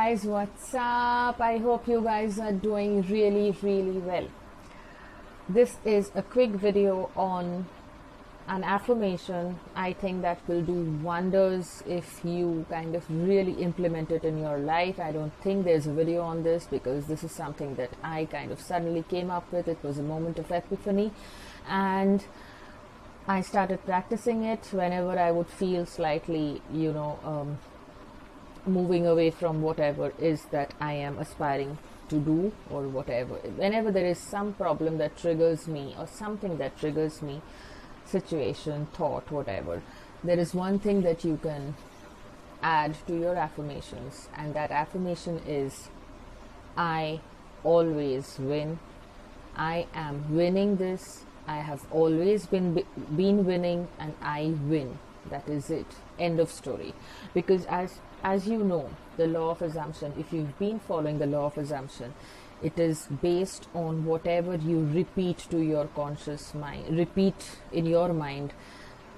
guys, what's up? I hope you guys are doing really well. This is a quick video on an affirmation. I think that will do wonders if you kind of really implement it in your life. I don't think there's a video on this because this is something that I kind of suddenly came up with. It was a moment of epiphany, and I started practicing it whenever I would feel slightly, moving away from whatever is that I am aspiring to do, or whatever. Whenever there is some problem that triggers me, or something that triggers me, situation, thought, whatever, there is one thing that you can add to your affirmations, and that affirmation is, I always win. I am winning this. I have always been winning, and I win. That is it. End of story. Because as you know, the law of assumption, if you've been following the law of assumption, it is based on whatever you repeat to your conscious mind, repeat in your mind,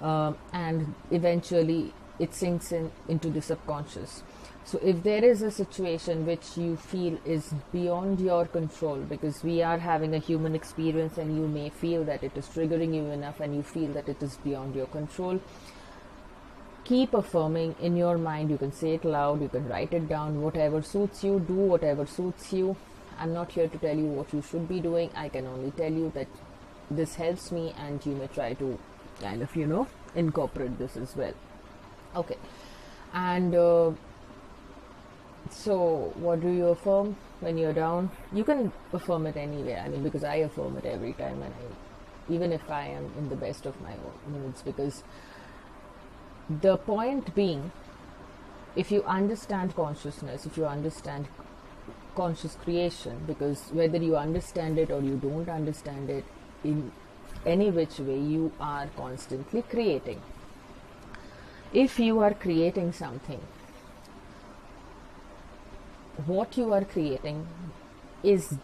and eventually it sinks into the subconscious. So if there is a situation which you feel is beyond your control, because we are having a human experience and you may feel that it is triggering you enough and you feel that it is beyond your control, keep affirming in your mind. You can say it loud, you can write it down, whatever suits you, do whatever suits you. I'm not here to tell you what you should be doing. I can only tell you that this helps me, and you may try to kind of, incorporate this as well. Okay. And so what do you affirm when you're down? You can affirm it anywhere. Because I affirm it every time, and even if I am in the best of my moods, because the point being, if you understand consciousness, if you understand conscious creation, because whether you understand it or you don't understand it, in any which way, you are constantly creating. If you are creating something, what you are creating is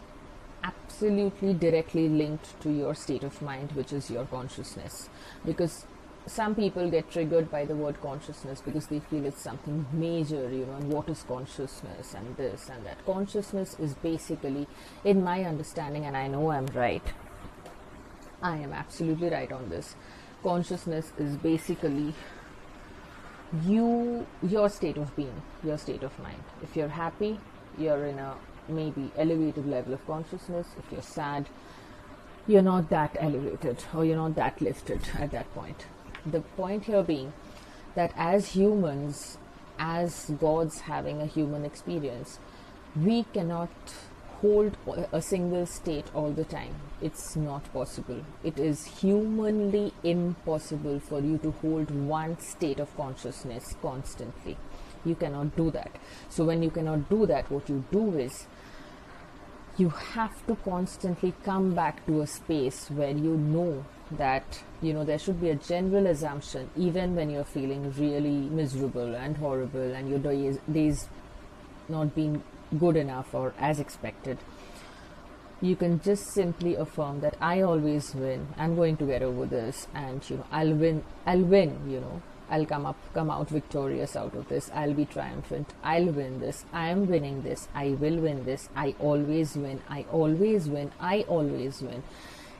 absolutely directly linked to your state of mind, which is your consciousness. Because some people get triggered by the word consciousness because they feel it's something major, and what is consciousness, and this and that. Consciousness is basically, in my understanding, and I know I'm right, I am absolutely right on this. Consciousness is basically your state of being, your state of mind. If you're happy, you're in a maybe elevated level of consciousness. If you're sad, you're not that elevated, or you're not that lifted at that point. The point here being that as humans, as gods having a human experience, we cannot hold a single state all the time. It's not possible. It is humanly impossible for you to hold one state of consciousness constantly. You cannot do that. So when you cannot do that, what you do is you have to constantly come back to a space where you know that there should be a general assumption, even when you're feeling really miserable and horrible and your days not being good enough or as expected. You can just simply affirm that I always win. I'm going to get over this, and I'll win. I'll come out victorious out of this. I'll be triumphant. I'll win this. I am winning this. I will win this. I always win. I always win. I always win.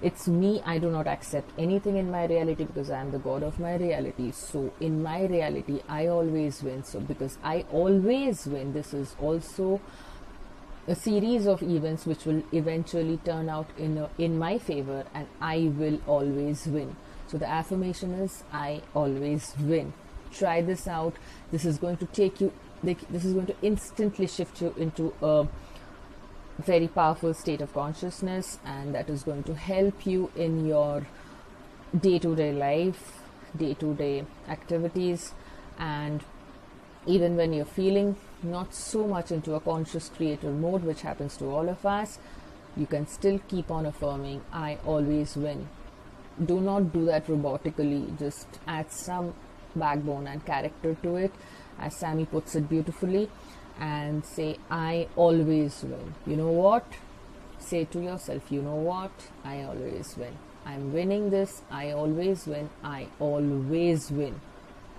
It's me. I do not accept anything in my reality because I am the god of my reality. So in my reality, I always win. So because I always win, this is also a series of events which will eventually turn out in my favor, and I will always win. So the affirmation is, I always win. Try this out. This is going to instantly shift you into a very powerful state of consciousness, and that is going to help you in your day-to-day life, day-to-day activities, and even when you're feeling not so much into a conscious creator mode, which happens to all of us, you can still keep on affirming, I always win. Do not do that robotically. Just add some backbone and character to it, as Sammy puts it beautifully, and say, I always win. You know what? Say to yourself, you know what? I always win. I'm winning this. I always win. I always win.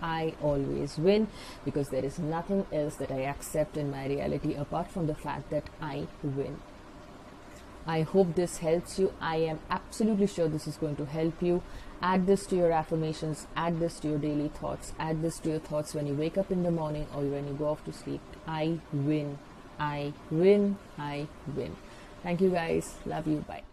I always win, because there is nothing else that I accept in my reality apart from the fact that I win. I hope this helps you. I am absolutely sure this is going to help you. Add this to your affirmations, add this to your daily thoughts, add this to your thoughts when you wake up in the morning or when you go off to sleep. I win, I win, I win. Thank you guys. Love you. Bye.